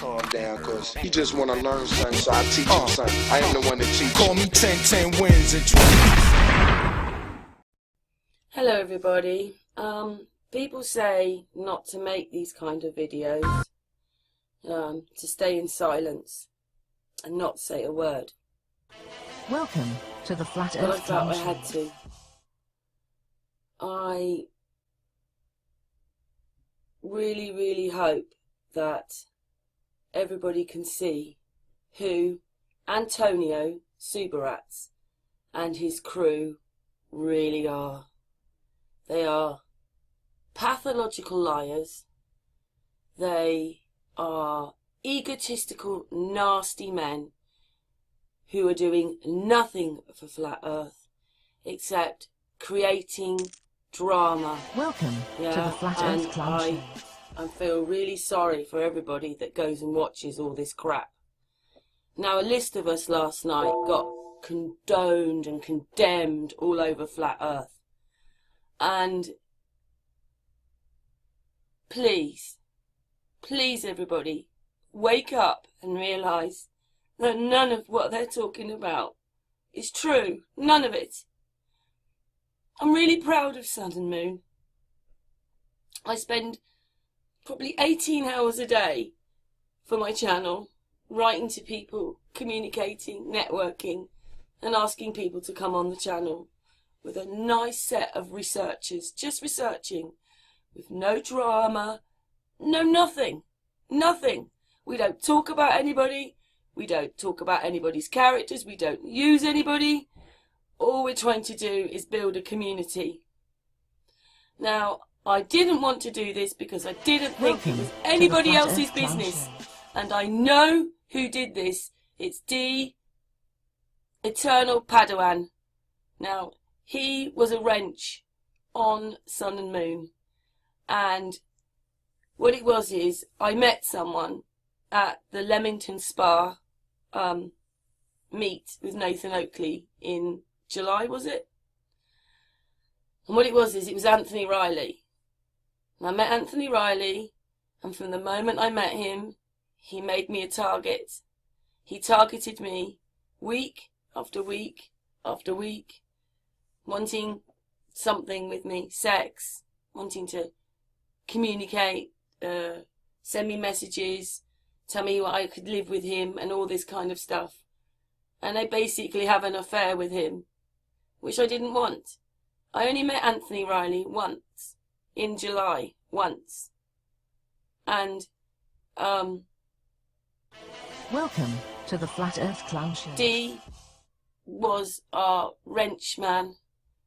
calm down, cause he just wanna learn something, so I teach him something. I am the one that teach. Call me 10 wins and 20. Hello everybody. People say not to make these kind of videos, to stay in silence and not say a word. Welcome to the Flat But I Earth felt I Show. had to. I really hope that everybody can see who Antonio Subarats and his crew really are. They are pathological liars. They are egotistical, nasty men who are doing nothing for Flat Earth except creating drama. Welcome to the Flat and Earth Clown Show. I feel really sorry for everybody that goes and watches all this crap. Now, a list of us last night got condoned and condemned all over Flat Earth. And please everybody, wake up and realise that none of what they're talking about is true. None of it. I'm really proud of Sun and Moon. I spend probably 18 hours a day for my channel, writing to people, communicating, networking, and asking people to come on the channel with a nice set of researchers, just researching, with no drama, nothing. We don't talk about anybody, we don't talk about anybody's characters, we don't use anybody. All we're trying to do is build a community. Now, I didn't want to do this because I didn't think it was anybody else's business. And I know who did this. It's D. Eternal Padawan. Now, he was a wrench on Sun and Moon. And what it was is, I met someone at the Leamington Spa meet with Nathan Oakley in July, was it? And what it was is, it was Anthony Riley. And I met Anthony Riley, and from the moment I met him, he made me a target. He targeted me week after week after week, wanting something with me, sex, wanting to communicate, send me messages, tell me what I could live with him and all this kind of stuff. And I basically have an affair with him, which I didn't want. I only met Anthony Riley once, in July, once. And, Welcome to the Flat Earth Clown Show. D was our wrench man.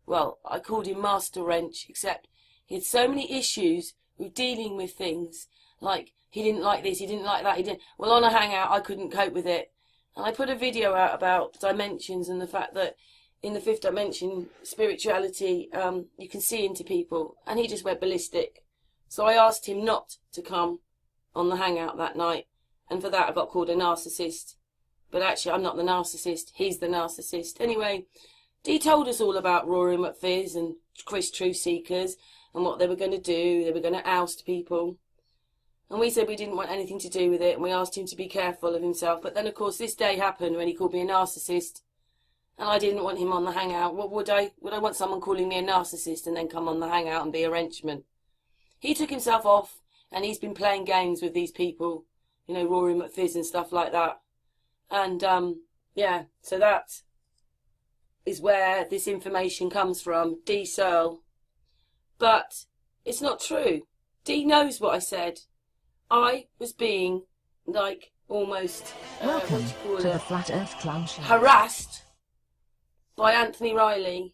Well, I called him Master Wrench, except he had so many issues with dealing with things. Like, he didn't like this, he didn't like that, he didn't... Well, on a hangout, I couldn't cope with it. And I put a video out about dimensions and the fact that in the fifth dimension, spirituality, you can see into people. And he just went ballistic. So I asked him not to come on the hangout that night. And for that, I got called a narcissist. But actually, I'm not the narcissist. He's the narcissist. Anyway, he told us all about Rory McFizz and Chris Truth Seekers and what they were going to do. They were going to oust people. And we said we didn't want anything to do with it. And we asked him to be careful of himself. But then, of course, this day happened when he called me a narcissist. And I didn't want him on the hangout. What would I? Would I want someone calling me a narcissist and then come on the hangout and be a wrenchman? He took himself off, and he's been playing games with these people, you know, Rory McFizz and stuff like that. And yeah, so that is where this information comes from, D. Searle. But it's not true. D knows what I said. I was being like almost Welcome to the Flat Earth Clown Show. harassed by Anthony Riley,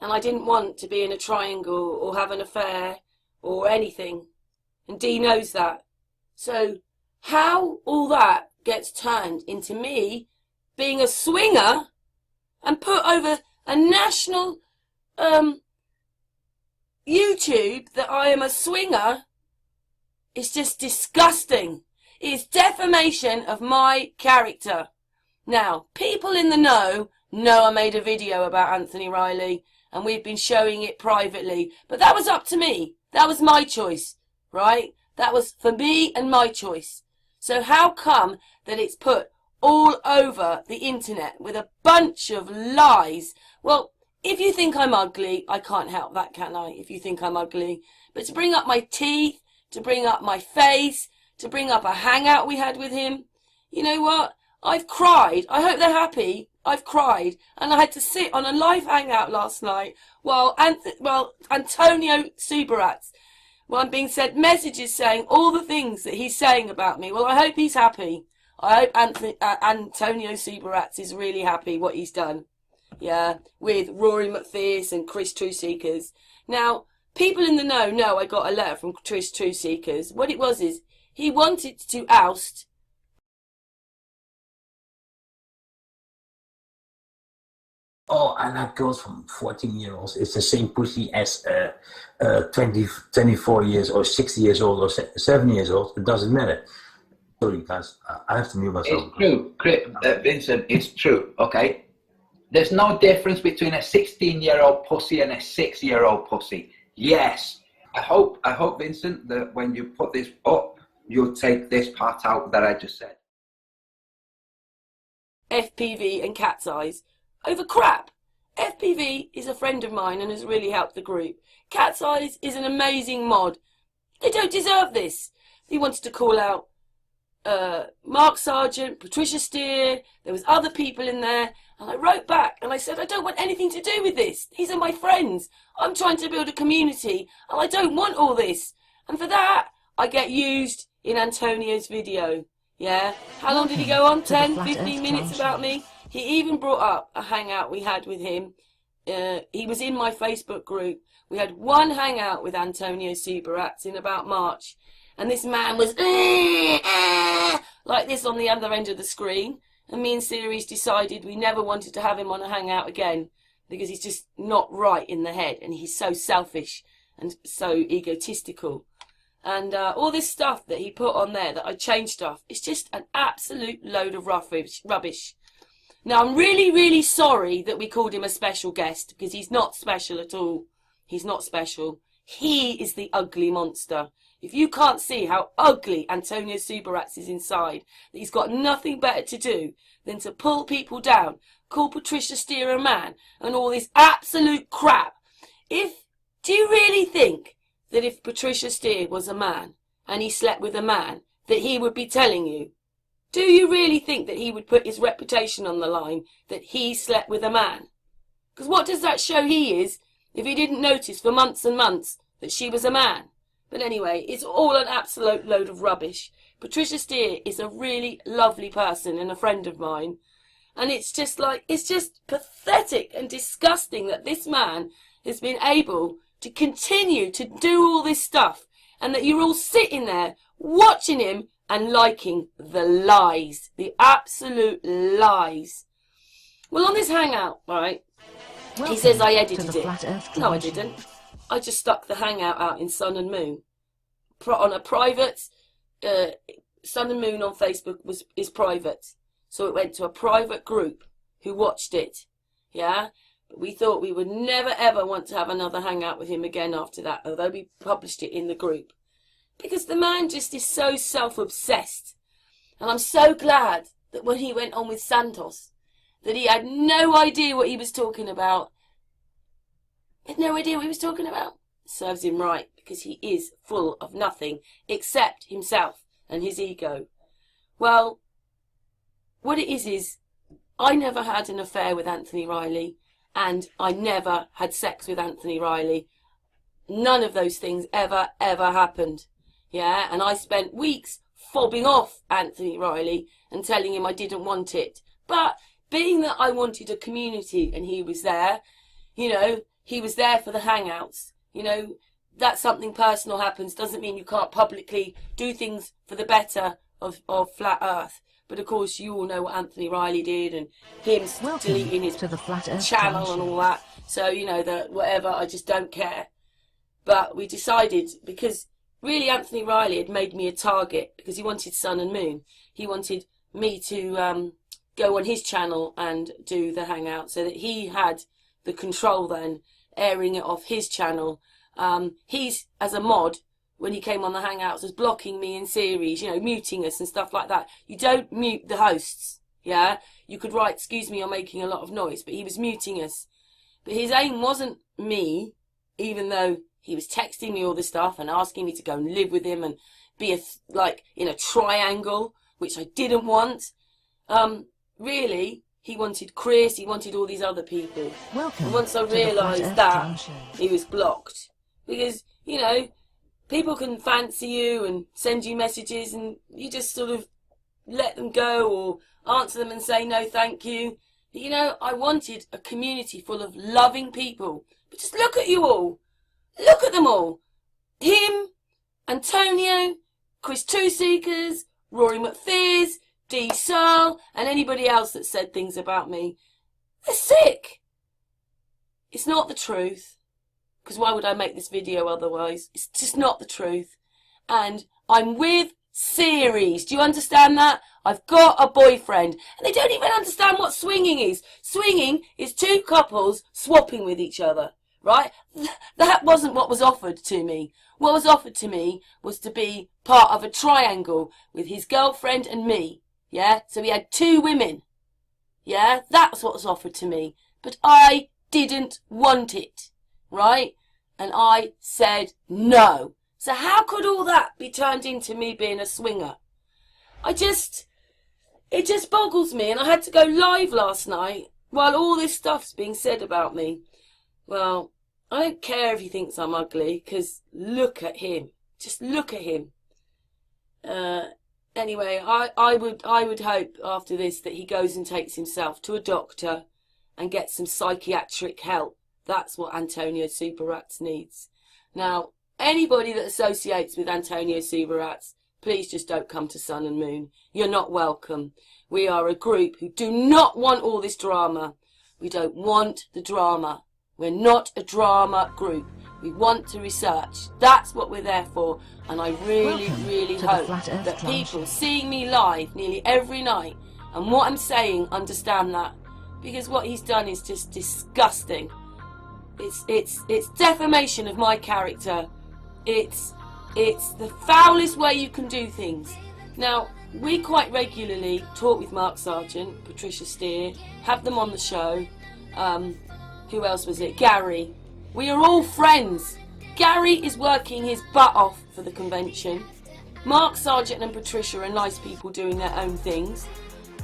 and I didn't want to be in a triangle or have an affair or anything, and Dee knows that. So how all that gets turned into me being a swinger and put over a national YouTube that I am a swinger is just disgusting. It's defamation of my character. Now, people in the know I made a video about Anthony Riley and we've been showing it privately. But that was up to me. That was my choice, right? That was for me and my choice. So how come that it's put all over the internet with a bunch of lies? Well, if you think I'm ugly, I can't help that, can I? If you think I'm ugly. But to bring up my teeth, to bring up my face, to bring up a hangout we had with him, you know what? I've cried. I hope they're happy. I've cried. And I had to sit on a live hangout last night while Antonio Subarats, well, I'm being sent messages saying all the things that he's saying about me. Well, I hope he's happy. I hope Antonio Subarats is really happy what he's done. Yeah, with Rory McPherson and Chris Truthseekers. Now, people in the know I got a letter from Chris Truthseekers. What it was is he wanted to oust Oh, and that goes from 14-year-olds. It's the same pussy as 24 years or 60 years old or 7 years old. It doesn't matter. Sorry, guys. I have to mute myself. It's true, Vincent. It's true. Okay. There's no difference between a 16-year-old pussy and a 6-year-old pussy. Yes. I hope, Vincent, that when you put this up, you'll take this part out that I just said. FPV and Cat's Eyes over crap. FPV is a friend of mine and has really helped the group. Cat's Eyes is an amazing mod. They don't deserve this. He wanted to call out Mark Sargent, Patricia Steer, there was other people in there, and I wrote back and I said, I don't want anything to do with this. These are my friends. I'm trying to build a community and I don't want all this. And for that, I get used in Antonio's video. Yeah? How long did he go on? 10, 15 minutes about me? He even brought up a hangout we had with him. He was in my Facebook group. We had one hangout with Antonio Subarats in about March. And this man was like this on the other end of the screen. And me and Ceres decided we never wanted to have him on a hangout again because he's just not right in the head and he's so selfish and so egotistical. And all this stuff that he put on there that I changed stuff, it's just an absolute load of rubbish. Now, I'm really, really sorry that we called him a special guest because he's not special at all. He's not special. He is the ugly monster. If you can't see how ugly Antonio Subarats is inside, that he's got nothing better to do than to pull people down, call Patricia Steer a man, and all this absolute crap. Do you really think that if Patricia Steer was a man and he slept with a man, that he would be telling you? Do you really think that he would put his reputation on the line that he slept with a man? Because what does that show he is if he didn't notice for months and months that she was a man? But anyway, it's all an absolute load of rubbish. Patricia Steer is a really lovely person and a friend of mine. And it's just pathetic and disgusting that this man has been able to continue to do all this stuff and that you're all sitting there watching him and liking the lies, the absolute lies. Well, on this hangout, right, he says I edited it. No, I didn't. I just stuck the hangout out in Sun and Moon. On a private, Sun and Moon on Facebook is private. So it went to a private group who watched it. Yeah? But we thought we would never ever want to have another hangout with him again after that, although we published it in the group. Because the man just is so self-obsessed. And I'm so glad that when he went on with Santos, that he had no idea what he was talking about. He had no idea what he was talking about. Serves him right, because he is full of nothing except himself and his ego. Well, what it is I never had an affair with Anthony Riley, and I never had sex with Anthony Riley. None of those things ever happened. Yeah, and I spent weeks fobbing off Anthony Riley and telling him I didn't want it. But being that I wanted a community and he was there, you know, he was there for the hangouts. You know, that something personal happens doesn't mean you can't publicly do things for the better of Flat Earth. But of course, you all know what Anthony Riley did and him deleting his channel and all that. So, you know, whatever, I just don't care. But we decided, because really Anthony Riley had made me a target because he wanted Sun and Moon. He wanted me to go on his channel and do the hangout so that he had the control then, airing it off his channel. He's, as a mod, when he came on the Hangouts as blocking me in series, you know, muting us and stuff like that. You don't mute the hosts, yeah? You could write, excuse me, you're making a lot of noise, but he was muting us. But his aim wasn't me, even though he was texting me all this stuff and asking me to go and live with him and be like in a triangle, which I didn't want. Really, he wanted Chris, he wanted all these other people. Welcome and once I to the realised Flat Earth that, Clown Show. he was blocked. Because, you know, people can fancy you and send you messages and you just sort of let them go or answer them and say no thank you. But, you know, I wanted a community full of loving people. But just look at you all. Look at them all. Him, Antonio, Chris Two Seekers, Rory McPhears, Dee Searle, and anybody else that said things about me. They're sick. It's not the truth. Because why would I make this video otherwise? It's just not the truth. And I'm with series. Do you understand that? I've got a boyfriend. And they don't even understand what swinging is. Swinging is two couples swapping with each other. Right? That wasn't what was offered to me. What was offered to me was to be part of a triangle with his girlfriend and me. Yeah? So we had two women. Yeah? That's what was offered to me. But I didn't want it. Right? And I said no. So how could all that be turned into me being a swinger? It just boggles me. And I had to go live last night while all this stuff's being said about me. Well, I don't care if he thinks I'm ugly, because look at him. Just look at him. Anyway, I would hope after this that he goes and takes himself to a doctor and gets some psychiatric help. That's what Antonio Superrats needs. Now, anybody that associates with Antonio Superrats, please just don't come to Sun and Moon. You're not welcome. We are a group who do not want all this drama. We don't want the drama. We're not a drama group. We want to research. That's what we're there for. And I really, really hope that people seeing me live nearly every night and what I'm saying understand that. Because what he's done is just disgusting. It's defamation of my character. It's the foulest way you can do things. Now, we quite regularly talk with Mark Sargent, Patricia Steer, have them on the show. Who else was it? Gary. We are all friends. Gary is working his butt off for the convention. Mark Sargent and Patricia are nice people doing their own things.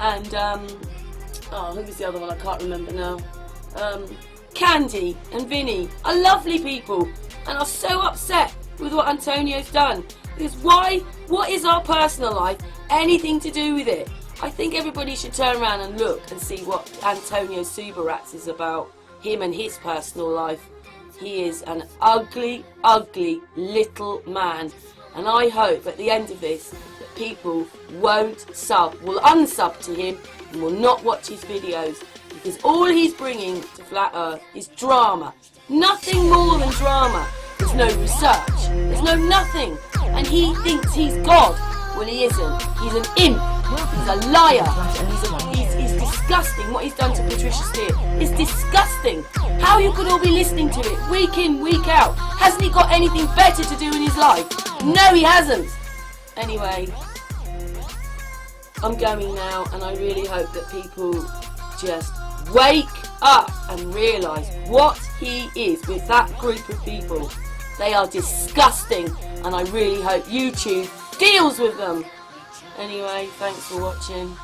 And, who was the other one? I can't remember now. Candy and Vinny are lovely people and are so upset with what Antonio's done. Because why? What is our personal life anything to do with it? I think everybody should turn around and look and see what Antonio Superrats is about. Him and his personal life. He is an ugly, ugly little man. And I hope at the end of this that people will unsub to him and will not watch his videos. Because all he's bringing to Flat Earth is drama. Nothing more than drama. There's no research. There's no nothing. And he thinks he's God. Well, he isn't. He's an imp. He's a liar. He's disgusting. What he's done to Patricia Steer is disgusting. How you could all be listening to it week in, week out. Hasn't he got anything better to do in his life? No, he hasn't. Anyway, I'm going now, and I really hope that people just wake up and realise what he is with that group of people. They are disgusting, and I really hope YouTube deals with them. Anyway, thanks for watching.